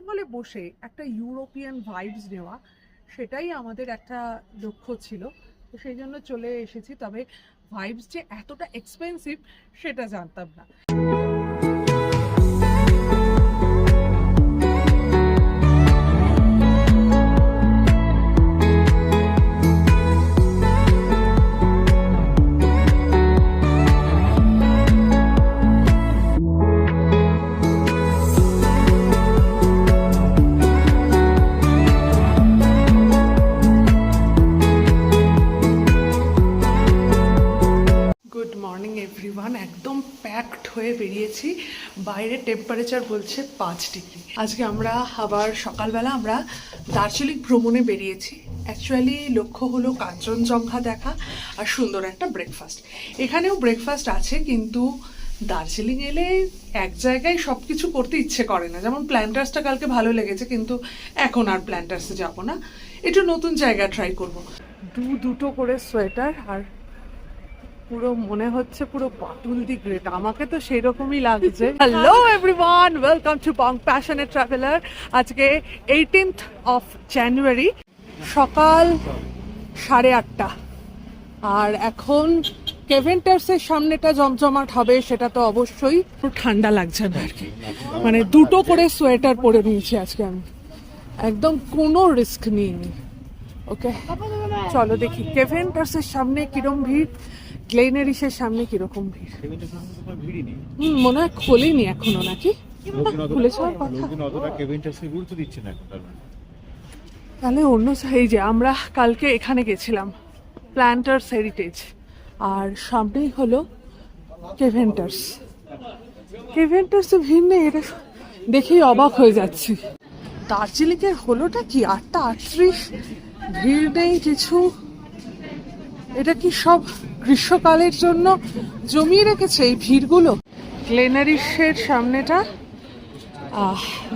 মলে বসে একটা ইউরোপিয়ান ভাইবস নেওয়া, সেটাই আমাদের একটা লক্ষ্য ছিল। তো সেই জন্য চলে এসেছি। তবে ভাইবস যে এতটা এক্সপেন্সিভ সেটা জানতাম না। গুড মর্নিং এভরিওয়ান, একদম প্যাকড হয়ে বেরিয়েছি। বাইরে টেম্পারেচার বলছে 5 ডিগ্রি। আজকে আমরা আবার সকালবেলা আমরা দার্জিলিং ভ্রমণে বেরিয়েছি। অ্যাকচুয়ালি লক্ষ্য হলো কাঞ্চনজঙ্ঘা দেখা আর সুন্দর একটা ব্রেকফাস্ট। এখানেও ব্রেকফাস্ট আছে, কিন্তু দার্জিলিং এলে এক জায়গায় সব কিছু করতে ইচ্ছে করে না। যেমন প্ল্যান্টার্সটা কালকে ভালো লেগেছে, কিন্তু এখন আর প্ল্যান্টার্সে যাব না, একটু নতুন জায়গা ট্রাই করব। দুটো করে সোয়েটার, আর পুরো মনে হচ্ছে পুরো বাটুল দি গ্রেট, আমাকে তো সেই রকমই লাগছে। Hello everyone, welcome to Bong passionate traveller. আজকে 18th অফ জানুয়ারি, সকাল 8:30, আর এখন কেভেন্টার্সের সামনেটা জমজমাট হবে, সেটা তো অবশ্যই। ঠান্ডা লাগছে না আর কি, মানে দুটো করে সোয়েটার পরে নিয়েছি আজকে আমি, একদম কোনো রিস্ক নিইনি। ওকে চলো দেখি কেভেন্টার্সের সামনে কিরম ভিড়, গ্লেনারিসের সামনে কিরকম ভিড়। মনে হয় খোলেনি এখনো, নাকি খুলেছে? তাহলে অন্য এই যে আমরা কালকে এখানে গেছিলাম প্ল্যান্টার্স হেরিটেজ, আর সামনেই হলো কেভেন্টার্স। কেভেন্টার্সে ভিড় নেই, এটা দেখেই অবাক হয়ে যাচ্ছি। দার্জিলিংয়ের হলোটা কি 8:38, ভিড় নেই কিছু। এটা কি সব গ্রীষ্মকালের জন্য জমিয়ে রেখেছে এই ভিড়গুলো? গ্লেনারিসের সামনেটা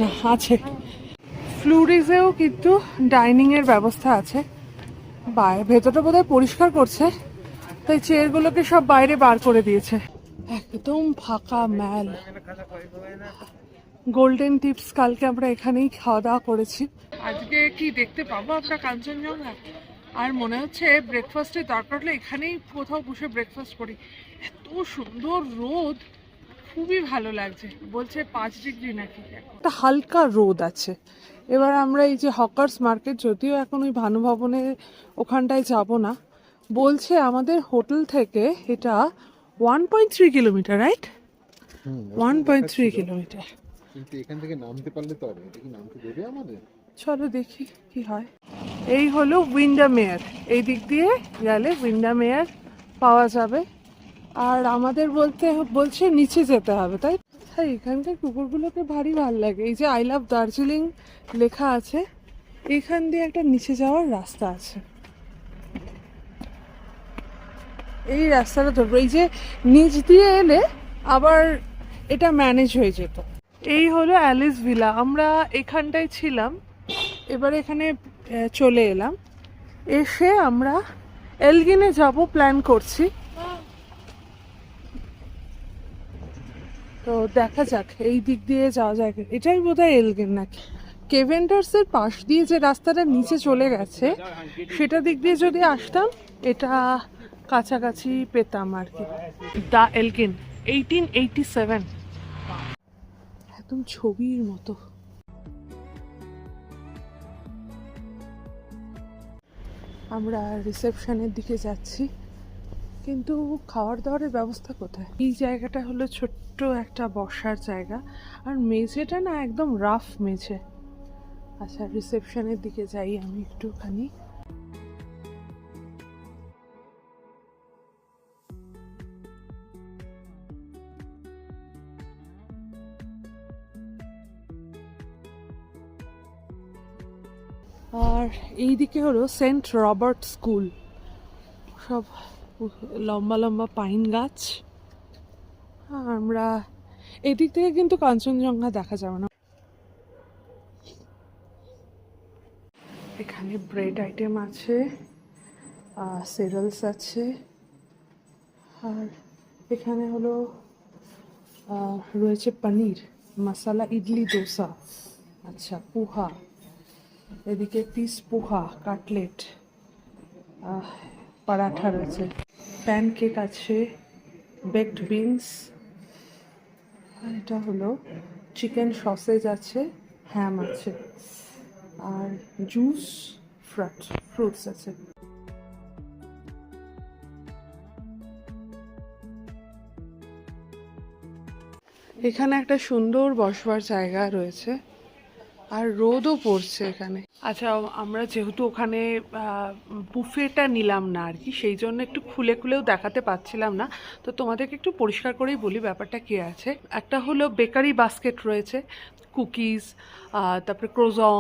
না আছে। ফ্লুরিজেও কিন্তু ডাইনিং এর ব্যবস্থা আছে। ভেতরটা বোধহয় পরিষ্কার করছে, তাই চেয়ারগুলোকে সব বাইরে বার করে দিয়েছে। একদম ফাঁকা ম্যাল। গোল্ডেন টিপস, কালকে আমরা এখানেই খাওয়া দাওয়া করেছি। আজকে কি দেখতে পাবো আমরা কাঞ্চনজঙ্ঘা? আর মনে হচ্ছে ব্রেকফাস্টের দরকার হলে এখানেই কোথাও বসে ব্রেকফাস্ট করি। এত সুন্দর রোদ, খুবই ভালো লাগছে। বলছে 5 ডিগ্রি নাকি, একটা হালকা রোদ আছে। এবার আমরা এই যে হকার্স মার্কেট, যদিও এখন ওই ভানুভবনের ওখানটায় যাব না, বলছে আমাদের হোটেল থেকে এটা 1.3 কিলোমিটার, রাইট? 1.3 কিলোমিটার। কিন্তু এখান থেকে নামতে পারলে তো হবে, এটা কি নামতে দেবে আমাদের? চলো দেখি কি হয়। এই হলো উইন্ডামেয়ার, এই দিক দিয়ে গেলে উইন্ডামেয়ার পাওয়া যাবে। আর আমাদের বলছে নিচে যেতে হবে, তাই? হ্যাঁ, এখানকার কুকুরগুলোকে ভারী ভালো লাগে। এই যে আই লাভ দার্জিলিং লেখা আছে, এখান দিয়ে একটা নিচে যাওয়ার রাস্তা আছে। এই রাস্তাটা ধরবো, এই যে নিচ দিয়ে এলে আবার এটা ম্যানেজ হয়ে যেত। এই হলো অ্যালিস ভিলা, আমরা এখানটায় ছিলাম, এবার এখানে চলে এলাম। এসে আমরা এলগিনে যাব প্ল্যান করছি, তো দেখা যাক এই দিক দিয়ে যাওয়া যায়। এটাই বোধহয় এলগিন নাকি। কেভেন্টার্সের পাশ দিয়ে যে রাস্তাটা নিচে চলে গেছে, সেটা দিক দিয়ে যদি আসতাম এটা কাছাকাছি পেতাম আর কি। দা এলগিন 1887, একদম ছবির মতো। আমরা রিসেপশনের দিকে যাচ্ছি, কিন্তু খাওয়ার দাওয়ারের ব্যবস্থা কোথায়? এই জায়গাটা হলো ছোট্ট একটা বসার জায়গা, আর মেঝেটা না একদম রাফ মেঝে। আচ্ছা, রিসেপশনের দিকে যাই আমি একটুখানি। আর এইদিকে হলো সেন্ট রবার্ট স্কুল, সব লম্বা লম্বা পাইন গাছ। আমরা এদিক থেকে কিন্তু কাঞ্চনজঙ্ঘা দেখা যাবে না। এখানে ব্রেড আইটেম আছে, সেরেলস আছে, আর এখানে হলো রয়েছে পনির, মশলা ইডলি, দোসা। আচ্ছা, পোহা, এদিকে পিস পোহা, কাটলেট, পরাঠা রয়েছে, প্যানকেক আছে, বেকড বিনস, এটা হলো চিকেন সসেজ আছে, হ্যাম আছে, আর জুস, ফ্রুটস আছে। এখানে একটা সুন্দর বসবার জায়গা রয়েছে, আর রোদও পড়ছে এখানে। আচ্ছা, আমরা যেহেতু ওখানে বুফেটা নিলাম না আর কি, সেই জন্য একটু খুলে খুলেও দেখাতে পাচ্ছিলাম না, তো তোমাদেরকে একটু পরিষ্কার করেই বলি ব্যাপারটা কী আছে। একটা হলো বেকারি বাস্কেট রয়েছে, কুকিজ, তারপরে ক্রোজন,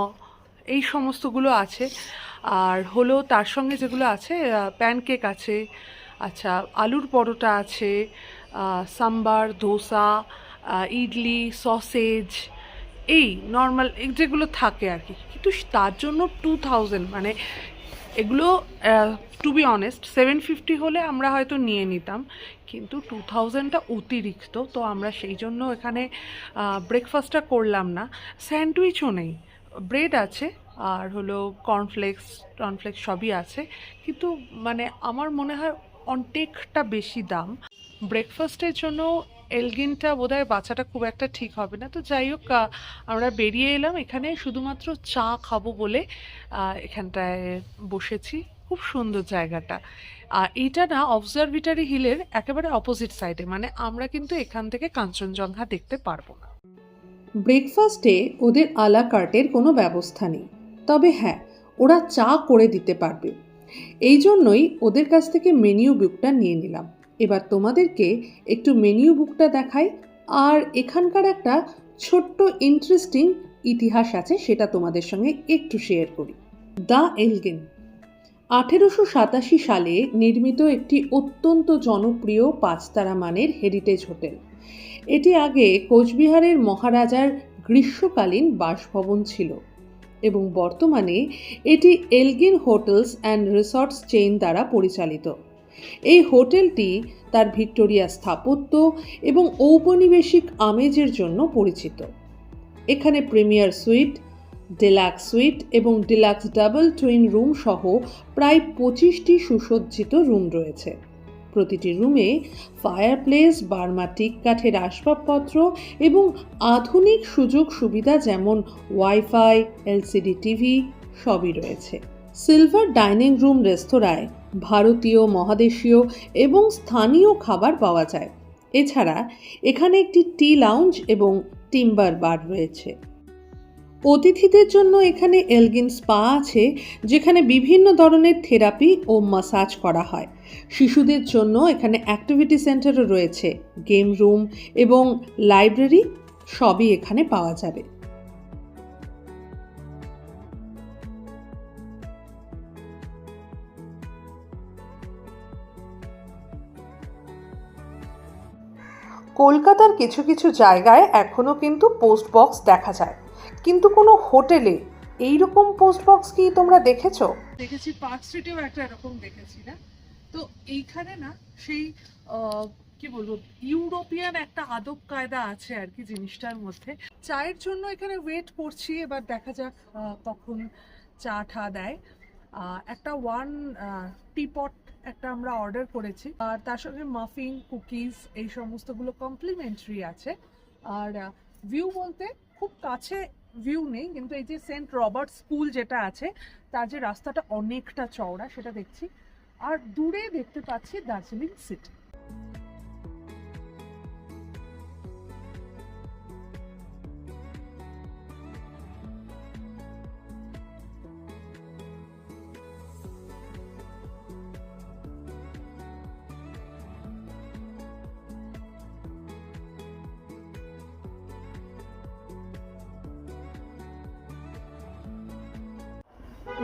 এই সমস্তগুলো আছে। আর হলো তার সঙ্গে যেগুলো আছে, প্যানকেক আছে, আচ্ছা আলুর পরোটা আছে, সাম্বার, ধোসা, ইডলি, সসেজ, এই নর্মাল যেগুলো থাকে আর কি। কিন্তু তার জন্য 2000, মানে এগুলো টু বি অনেস্ট 750 হলে আমরা হয়তো নিয়ে নিতাম, কিন্তু 2000টা অতিরিক্ত, তো আমরা সেই জন্য এখানে ব্রেকফাস্টটা করলাম না। স্যান্ডউইচও নেই, ব্রেড আছে আর হলো কর্নফ্লেক্স সবই আছে, কিন্তু মানে আমার মনে হয় অনেকটা বেশি দাম। ব্রেকফাস্টের জন্য এলগিনটা বোধহয় বাচ্চাটা খুব একটা ঠিক হবে না, তো যাই হোক আমরা বেরিয়ে এলাম। এখানে শুধুমাত্র চা খাবো বলে এখানটায় বসেছি। খুব সুন্দর জায়গাটা। আর এইটা না অবজারভেটরি হিলের একেবারে অপোজিট সাইডে, মানে আমরা কিন্তু এখান থেকে কাঞ্চনজঙ্ঘা দেখতে পারবো না। ব্রেকফাস্টে ওদের আলা কার্টের কোনো ব্যবস্থা নেই, তবে হ্যাঁ, ওরা চা করে দিতে পারবে। এই জন্যই ওদের কাছ থেকে মেনিউ বুকটা নিয়ে নিলাম। এবার তোমাদেরকে একটু মেনিউ বুকটা দেখাই, আর এখানকার একটা ছোট্ট ইন্টারেস্টিং ইতিহাস আছে, সেটা তোমাদের সঙ্গে একটু শেয়ার করি। দ্য এলগিন 1887 সালে নির্মিত একটি অত্যন্ত জনপ্রিয় 5 তারা মানের হেরিটেজ হোটেল। এটি আগে কোচবিহারের মহারাজার গ্রীষ্মকালীন বাসভবন ছিল এবং বর্তমানে এটি Elgin hotels and resorts chain দ্বারা পরিচালিত। এই হোটেলটি তার ভিক্টোরিয়া স্থাপত্য এবং ঔপনিবেশিক আমেজের জন্য পরিচিত। এখানে প্রিমিয়ার সুইট, ডিলাক্স সুইট এবং ডিলাক্স ডাবল টুইন রুম সহ প্রায় 25টি সুসজ্জিত রুম রয়েছে। প্রতিটি রুমে ফায়ারপ্লেস, বার্মা টিক কাঠের আসবাবপত্র এবং আধুনিক সুযোগ সুবিধা যেমন ওয়াইফাই, এলসিডি টিভি সবই রয়েছে। সিলভার ডাইনিং রুম রেস্তোরাঁয় ভারতীয়, মহাদেশীয় এবং স্থানীয় খাবার পাওয়া যায়। এছাড়া এখানে একটি টি লাউঞ্জ এবং টিম্বার বার রয়েছে। অতিথিদের জন্য এখানে এলগিন স্পা আছে, যেখানে বিভিন্ন ধরনের থেরাপি ও মাসাজ করা হয়। শিশুদের জন্য এখানে অ্যাক্টিভিটি সেন্টারও রয়েছে, গেম রুম এবং লাইব্রেরি সবই এখানে পাওয়া যাবে। কলকাতার কিছু কিছু জায়গায় এখনও কিন্তু পোস্ট বক্স দেখা যায়, কিন্তু কোনো হোটেলে এইরকম পোস্ট বক্স কি তোমরা দেখেছো? দেখেছি, পার্ক স্ট্রিটেও একটা এরকম দেখেছি না। তো এইখানে না সেই কি বলবো, ইউরোপিয়ান একটা আদব কায়দা আছে আর কি জিনিসটার মধ্যে। চায়ের জন্য এখানে ওয়েট করছি, এবার দেখা যাক কখন চা ঠা দেয়। একটা টিপট একটা আমরা অর্ডার করেছি, আর তার সঙ্গে মাফিন, কুকিজ, এই সমস্তগুলো কমপ্লিমেন্টারি আছে। আর ভিউ বলতে খুব কাছে ভিউ নেই, কিন্তু এই যে সেন্ট রবার্ট স্কুল যেটা আছে, তার যে রাস্তাটা অনেকটা চওড়া সেটা দেখছি, আর দূরে দেখতে পাচ্ছি Darjeeling city.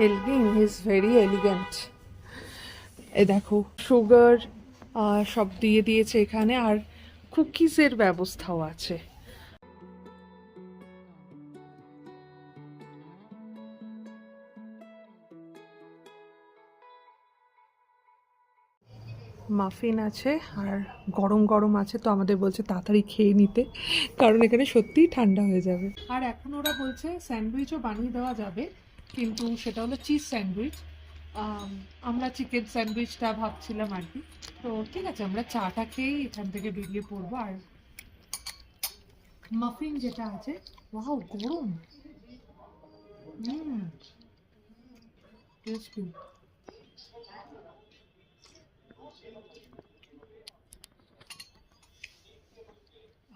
Elgin is very elegant. এ দেখো সুগার সব দিয়ে দিয়েছে এখানে, আর কুকিজের ব্যবস্থাও আছে। মাফিন আছে আর গরম গরম আছে, তো আমাদের বলছে তাড়াতাড়ি খেয়ে নিতে, কারণ এখানে সত্যিই ঠান্ডা হয়ে যাবে। আর এখন ওরা বলছে স্যান্ডউইচও বানিয়ে দেওয়া যাবে, কিন্তু সেটা হলো চিজ স্যান্ডউইচ। আমরা চিকেন স্যান্ডউইচটা ভাবছিলাম আর কি। তো ঠিক আছে, আমরা চাটা খেয়েই এখান থেকে বেরিয়ে পড়বো। আর মাফিন যেটা আছে, ওয়াও গরম, টেস্টি।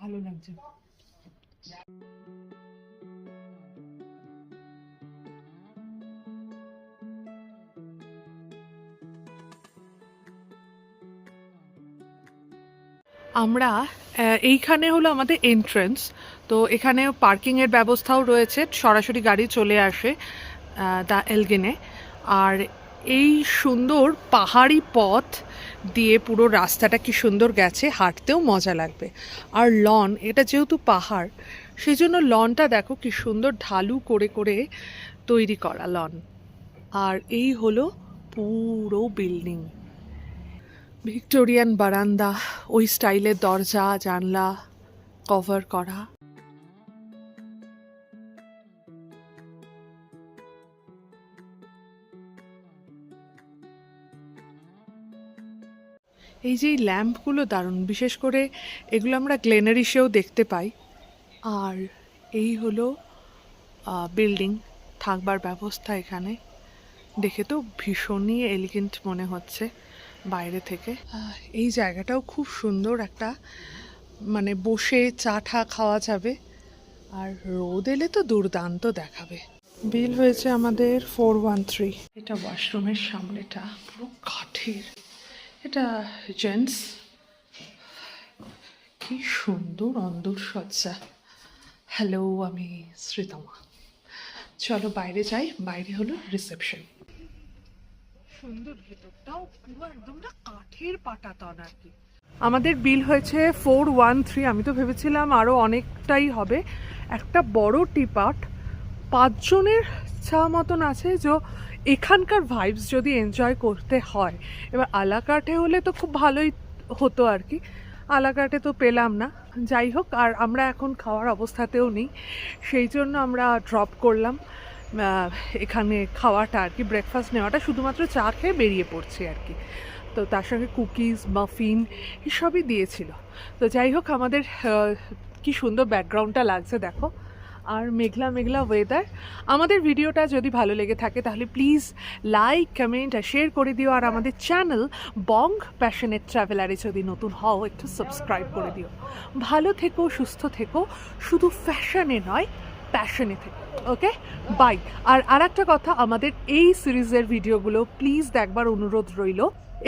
ভালো লাগছে। আমরা এইখানে হলো আমাদের এন্ট্রেন্স, তো এখানে পার্কিংয়ের ব্যবস্থাও রয়েছে, সরাসরি গাড়ি চলে আসে দ্য এলগিনে। আর এই সুন্দর পাহাড়ি পথ দিয়ে পুরো রাস্তাটা কি সুন্দর গেছে, হাঁটতেও মজা লাগবে। আর লন, এটা যেহেতু পাহাড়, সেই জন্য লনটা দেখো কি সুন্দর ঢালু করে করে তৈরি করা লন। আর এই হলো পুরো বিল্ডিং, ভিক্টোরিয়ান বারান্দা, ওই স্টাইলের দরজা জানলা কভার করা। এই যে এই ল্যাম্পগুলো দারুণ, বিশেষ করে এগুলো আমরা গ্লেনারিসেও দেখতে পাই। আর এই হলো বিল্ডিং, থাকবার ব্যবস্থা এখানে দেখে তো ভীষণই এলিগেন্ট মনে হচ্ছে বাইরে থেকে। এই জায়গাটাও খুব সুন্দর, একটা মানে বসে চা ঠা খাওয়া যাবে, আর রোদ এলে তো দুর্দান্ত দেখাবে। বিল হয়েছে আমাদের 413। এটা ওয়াশরুমের সামনেটা পুরো কাঠের, এটা জেন্টস। কি সুন্দর অন্দর সজ্জা। হ্যালো, আমি শ্রীতমা। চলো বাইরে যাই, বাইরে হলো রিসেপশন। সুন্দর, ভেতরটাও পুরো একদম না কাঠের পাটাতন আর কি। আমাদের বিল হয়েছে 413। আমি তো ভেবেছিলাম আরও অনেকটাই হবে। একটা বড় টিপাট, 5 জনের চা মতন আছে। যে এখানকার ভাইবস যদি এনজয় করতে হয়, এবার আলাকার্টে হলে তো খুব ভালোই হতো আর কি, আলাকার্টে তো পেলাম না। যাই হোক, আর আমরা এখন খাওয়ার অবস্থাতেও নেই, সেই জন্য আমরা ড্রপ করলাম এখানে খাওয়াটা আর কি, ব্রেকফাস্ট নেওয়াটা, শুধুমাত্র চা খেয়ে বেরিয়ে পড়ছি আর কি। তো তার সঙ্গে কুকিজ, মাফিন এসবই দিয়েছিল। তো যাই হোক, আমাদের কি সুন্দর ব্যাকগ্রাউন্ডটা লাগছে দেখো, আর মেঘলা মেঘলা ওয়েদার। আমাদের ভিডিওটা যদি ভালো লেগে থাকে তাহলে প্লিজ লাইক, কমেন্ট আর শেয়ার করে দিও। আর আমাদের চ্যানেল বং প্যাশনেট ট্রাভেলারে যদি নতুন হও, একটু সাবস্ক্রাইব করে দিও। ভালো থেকো, সুস্থ থেকো, শুধু ফ্যাশনে নয় প্যাশনে থেকো। ওকে, বাই। আর একটা কথা, আমাদের এই সিরিজের ভিডিওগুলো প্লিজ দেখবার অনুরোধ রইল।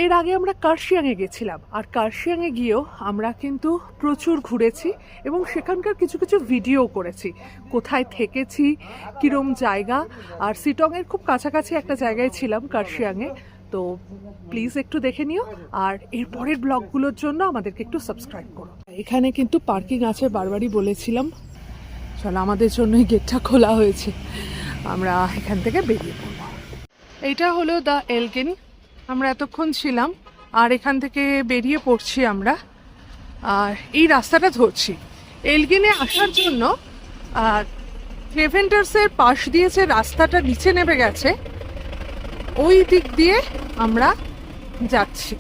এর আগে আমরা কার্শিয়াংয়ে গেছিলাম, আর কার্শিয়াংয়ে গিয়েও আমরা কিন্তু প্রচুর ঘুরেছি এবং সেখানকার কিছু কিছু ভিডিও করেছি, কোথায় থেকেছি, কীরম জায়গা। আর সিটংয়ের খুব কাছাকাছি একটা জায়গায় ছিলাম কার্শিয়াংয়ে। তো প্লিজ একটু দেখে নিও, আর এর পরের ব্লগগুলোর জন্য আমাদেরকে একটু সাবস্ক্রাইব করো। এখানে কিন্তু পার্কিং আছে, বারবারই বলেছিলাম। চলো, আমাদের জন্যই গেটটা খোলা হয়েছে, আমরা এখান থেকে বেরিয়ে পড়ব। এইটা হলো দ্য এলগিন, আমরা এতক্ষণ ছিলাম, আর এখান থেকে বেরিয়ে পড়ছি আমরা। আর এই রাস্তাটা ধরছি এলগিনে আসার জন্য। আর ক্রেভেন্টার্সের পাশ দিয়ে যে রাস্তাটা নিচে নেমে গেছে, ওই দিক দিয়ে আমরা যাচ্ছি।